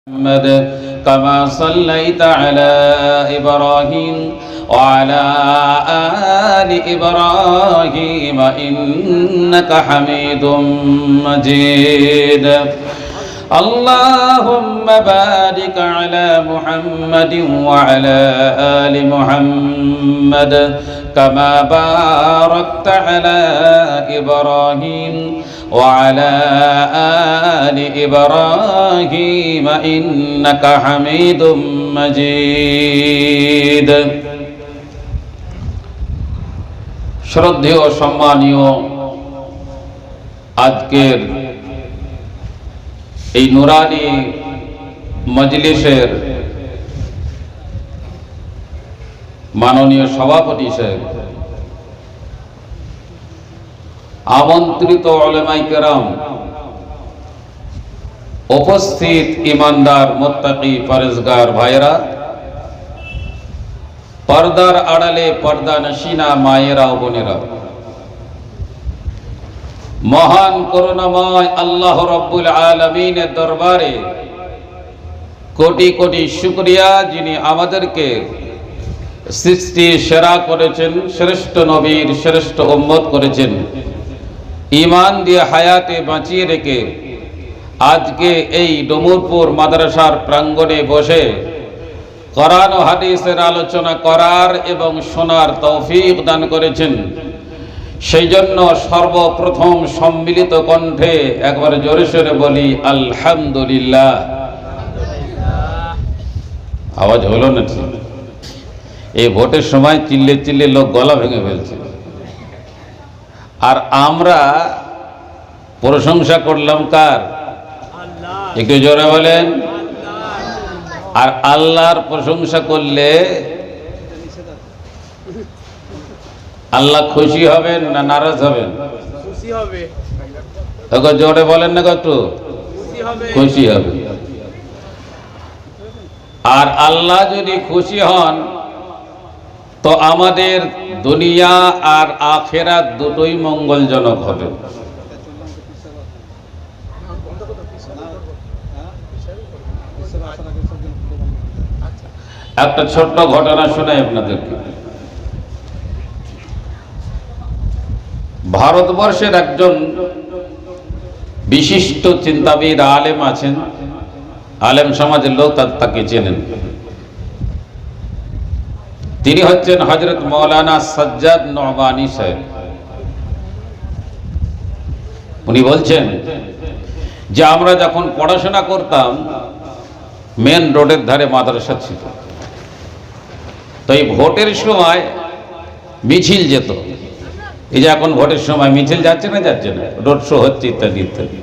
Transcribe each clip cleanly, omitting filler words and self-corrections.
محمد كما صليت على إبراهيم وعلى آل إبراهيم إنك حميد مجيد اللهم بارك على محمد وعلى آل محمد كما باركت على إبراهيم وعلى آل إبراهيم إنك حميد مجيد শ্রদ্ধেয় সম্মানীয় আজকের এই নুরানি মজলিসের মাননীয় সভাপতি সাহেব, আমন্ত্রিত উলামায়ে কেরাম, উপস্থিত ইমানদার মুত্তাকি পরহেজগার ভাইরা, পর্দার আড়ালে পর্দা নশিনা মায়েরা ও বোনেরা, মহান করুণাময় আল্লাহ রাব্বুল আলামিনের দরবারে কোটি কোটি শুকরিয়া, যিনি আমাদেরকে সৃষ্টি সেরা করেছেন, শ্রেষ্ঠ নবীর শ্রেষ্ঠ উম্মত করেছেন, ঈমান দিয়ে হায়াতে বাঁচিয়ে রেখে আজকে এই ডুমুরপুর মাদ্রাসার প্রাঙ্গণে বসে কোরআন ও হাদিসের আলোচনা করার এবং শোনার তৌফিক দান করেছেন। সেই জন্য সর্বপ্রথম সম্মিলিত কণ্ঠে একবার জোরে সোরে বলি আলহামদুলিল্লাহ। আওয়াজ হলো না? এই ভোটের সময় চিল্লে চিল্লে লোক গলা ভেঙে ফেলছে, আর আমরা প্রশংসা করলাম কার? একটু জোরে বলেন। আর আল্লাহর প্রশংসা করলে আল্লাহ খুশি হবেন না নারাজ হবেন? খুশি হবে। জোরে বলেন না কত? খুশি হবে। আর আল্লাহ যদি খুশি হন তো আমাদের দুনিয়া আর আখিরাত দুটোই মঙ্গলজনক হবে। একটা ছোট্ট ঘটনা শোনাই আপনাদেরকে। ভারতবর্ষের একজন বিশিষ্ট চিন্তাবিদ আলেম আছেন, আলেম সমাজের লোক তাকে চেনেন। তিনি হচ্ছেন হযরত মাওলানা সাজ্জাদ নোমানী সাহেব। উনি বলছেন যে আমরা যখন পড়াশোনা করতাম মেন রোডের ধারে মাদ্রাসা ছিল, তো এই ভোটের সময় মিছিল যেত। এই যে এখন ভোটের সময় মিছিল যাচ্ছে না রোড শো হচ্ছে ইত্যাদি ইত্যাদি।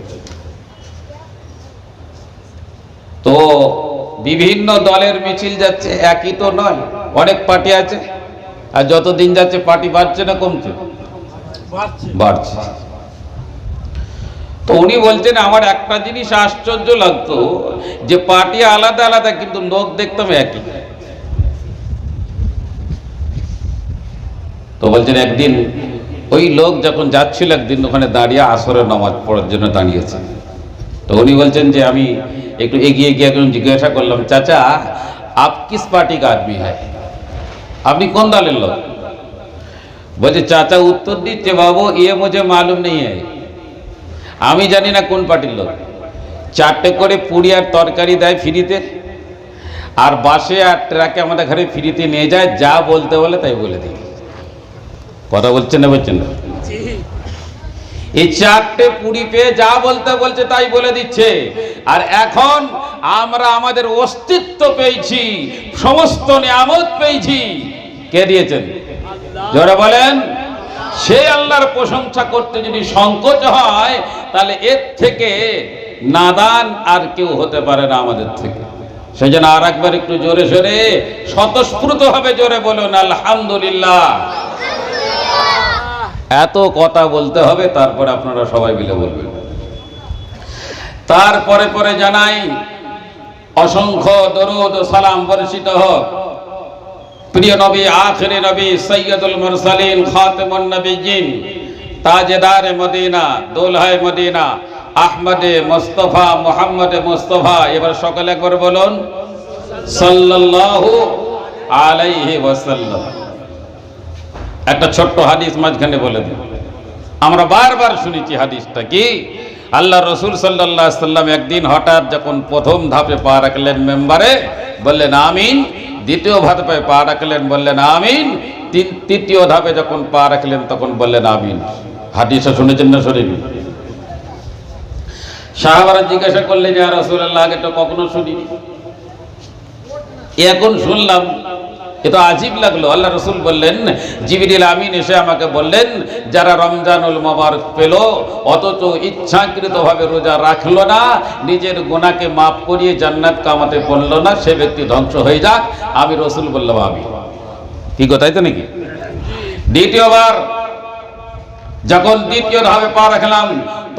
তো বিভিন্ন দলের মিছিল যাচ্ছে, একই তো নয়, অনেক পার্টি আছে। আর যত দিন যাচ্ছে পার্টি বাড়ছে না কমছে? বাড়ছে। তো উনি বলছেন আমার একটা জিনিস আশ্চর্য লাগতো যে পার্টি আলাদা আলাদা কিন্তু লোক দেখতাম একই। তো বলছেন একদিন ওই লোক যখন যাচ্ছিল, একদিন ওখানে দাঁড়িয়ে আসরের নামাজ পড়ার জন্য দাঁড়িয়েছে। তো উনি বলছেন যে আমি একটু এগিয়ে গিয়ে একজন জিজ্ঞাসা করলাম, চাচা আপ কিস পার্টি কা আদমি হ্যায়, আপনি কোন দলের লোক? বলছে চাচা উত্তর দিচ্ছে, বাবু ইয়ে মুঝে মালুম নেই হ্যায়, আমি জানি না কোন পার্টির লোক। 4টে করে পুরি আর তরকারি দেয় ফ্রিতে, আর বাসে আর ট্রাকে আমাদের ঘরে ফ্রিতে নিয়ে যায়, যা বলতে বলে তাই বলে দিই। কথা বলছেন না? বলছেন না? এই 4টে পুরি পেয়ে যা বলতে বলছে তাই বলে দিচ্ছে। আর এখন আমরা আমাদের অস্তিত্ব পেয়েছি, সমস্ত নিয়ামত পেয়েছি, কে দিয়েছেন? জোরে বলেন। সেই আল্লাহর প্রশংসা করতে যদি সংকোচ হয়, তাহলে এর থেকে নাদান আর কেউ হতে পারে না আমাদের থেকে। সেই জন্য আর একবার একটু জোরে সোরে স্বতঃস্ফূর্ত ভাবে জোরে বলুন আলহামদুলিল্লাহ। এত কথা বলতে হবে, তারপরে আপনারা সবাই মিলে বলবেন। তারপরে পরে জানাই অসংখ্য দরুদ ও সালাম বর্ষিত হোক প্রিয় নবী, আখিরি নবী, সৈয়দুল মুরসালিন, খাতেমুন নবিয়্যিন, তাজদার মদিনা, দুলহায়ে মদিনা, আহমদে মুস্তাফা মুহাম্মদে মুস্তাফা। এবার সকলে একবার বলুন সাল্লাল্লাহু আলাইহি ওয়াসাল্লাম। একটা ছোট্ট হাদিস মাঝখানে বলে দিই, আমরা বারবার শুনেছি হাদিসটা কি, আল্লাহ রসুল সাল্লাল্লাহু আলাইহি সাল্লাম একদিন হঠাৎ যখন প্রথম ধাপে পা রাখলেন মেম্বারে, বললেন আমিন। দ্বিতীয় ধাপে পা রাখলেন, বললেন আমিন। তৃতীয় ধাপে যখন পা রাখলেন তখন বললেন আমিন। হাদিসটা শুনেছেন না শোনেননি? সাহাবারা জিজ্ঞাসা করলেন, ইয়া রাসূলুল্লাহ, আগে তো কখনো শুনিনি, এখন শুনলাম, এ তো আজীব লাগলো। আল্লাহ রসুল বললেন, জিবরিল আমিন এসে আমাকে বললেন, যারা রমজানুল মুবারক পেল অথচ ইচ্ছাকৃতভাবে রোজা রাখলো না, নিজের গুনাহকে মাফ করিয়ে জান্নাত কামাতে পারলো না, সে ব্যক্তি ধ্বংস হয়ে যাক। আমি রসুল বললাম আমিন। কি কথাই তো নাকি? দ্বিতীয়বার যখন দ্বিতীয় ধাপে পা রাখলাম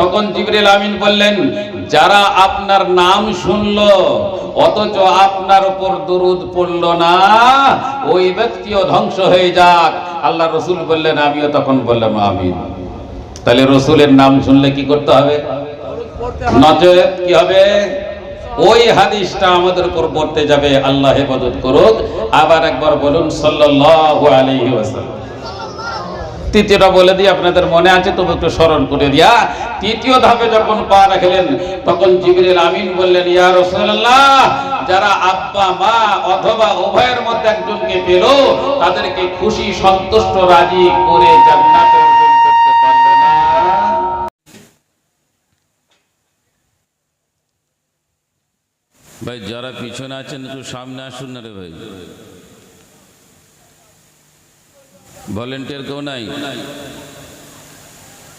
তখন জিবরিল আমিন বললেন, যারা আপনার নাম শুনলো অথচ আপনার উপর দরুদ পড়লো না, ওই ব্যক্তিও ধ্বংস হয়ে যাক। আল্লাহ রসুল বললেন, আমিও তখন বললাম আমিন। তাহলে রসুলের নাম শুনলে কি করতে হবে? নচেত কি হবে? ওই হাদিসটা আমাদের উপর পড়তে যাবে। আল্লাহ হেফাজত করুক। আবার একবার বলুন সাল্লাল্লাহু আলাইহি ওয়াসাল্লাম। তৃতীয়টা বলে দিই, আপনাদের মনে আছে তবু একটু স্মরণ করে দিয়া। তৃতীয় ধাপে যখন পা রাখলেন তখন জিবরিল আমিন বললেন, ইয়া রাসূলুল্লাহ, যারা আব্বা মা অথবা উভয়ের মধ্যে একজনকে পেল, তাদেরকে খুশি সন্তুষ্ট রাজি করে জান্নাত অর্জন করতে পারল না। ভাই যারা পিছনে আছেন একটু সামনে আসুন না রে ভাই। ভলেন্টিয়ার কেউ নাই?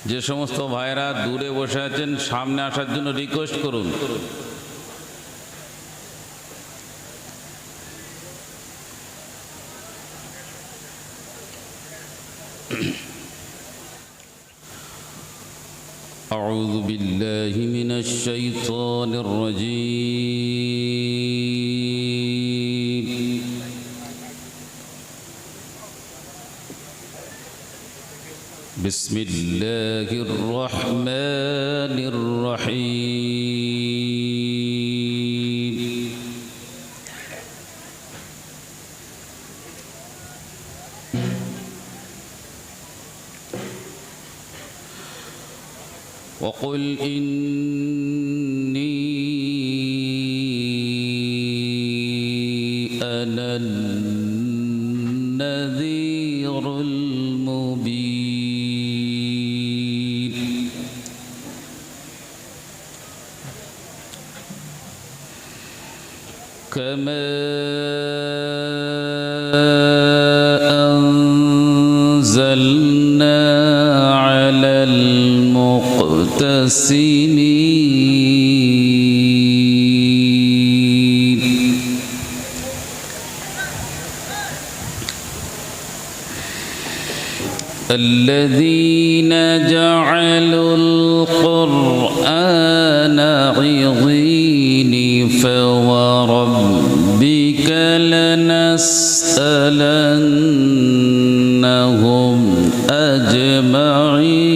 যে সমস্ত ভাইরা দূরে বসে আছেন সামনে আসার জন্য রিকোয়েস্ট করুন। আউযু বিল্লাহি মিনাশ শাইতানির রাজীম। বিসমিল্লাহির রহমানির রহিম। وقل إني أنا النذير المبين. كما أنزلنا على المقتسمين. الذين جعلوا القرآن عضين فوربك لنسألنهم أجمعين.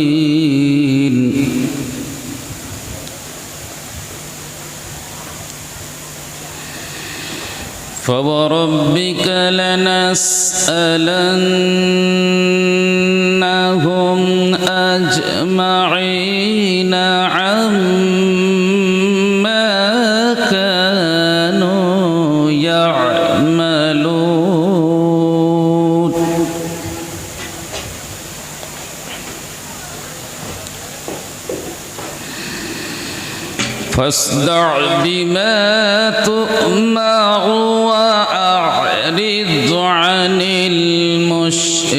فوربك لنسألنهم أجمعين عما كانوا يعملون. فاصدع بما تؤمر وأعرض عن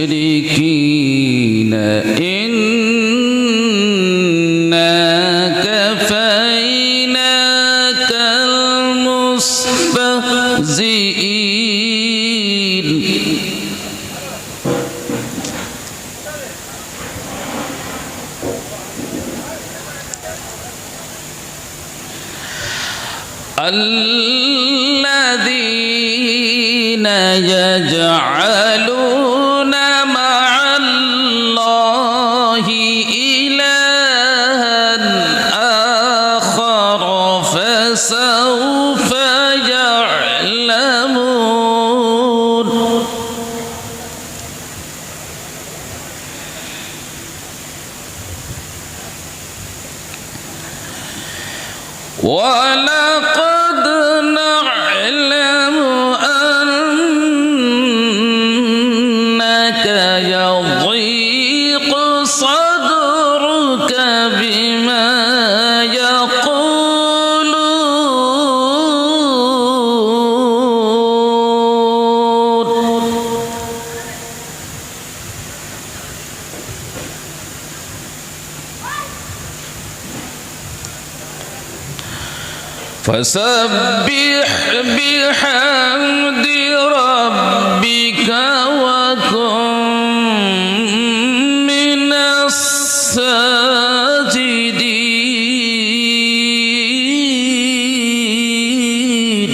المشركين إنا كفيناك المستهزئين. الذين يجعلون مع الله إلها فسوف يعلمون ولقد نعلم أنك يضيق صدرك بما يقولون فسبح بحمد ربك وكن من الساجدين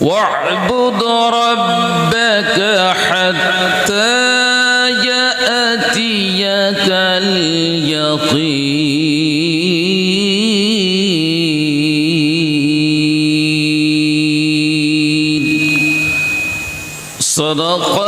واعبد ربك حتى يأتيك اليقين صدق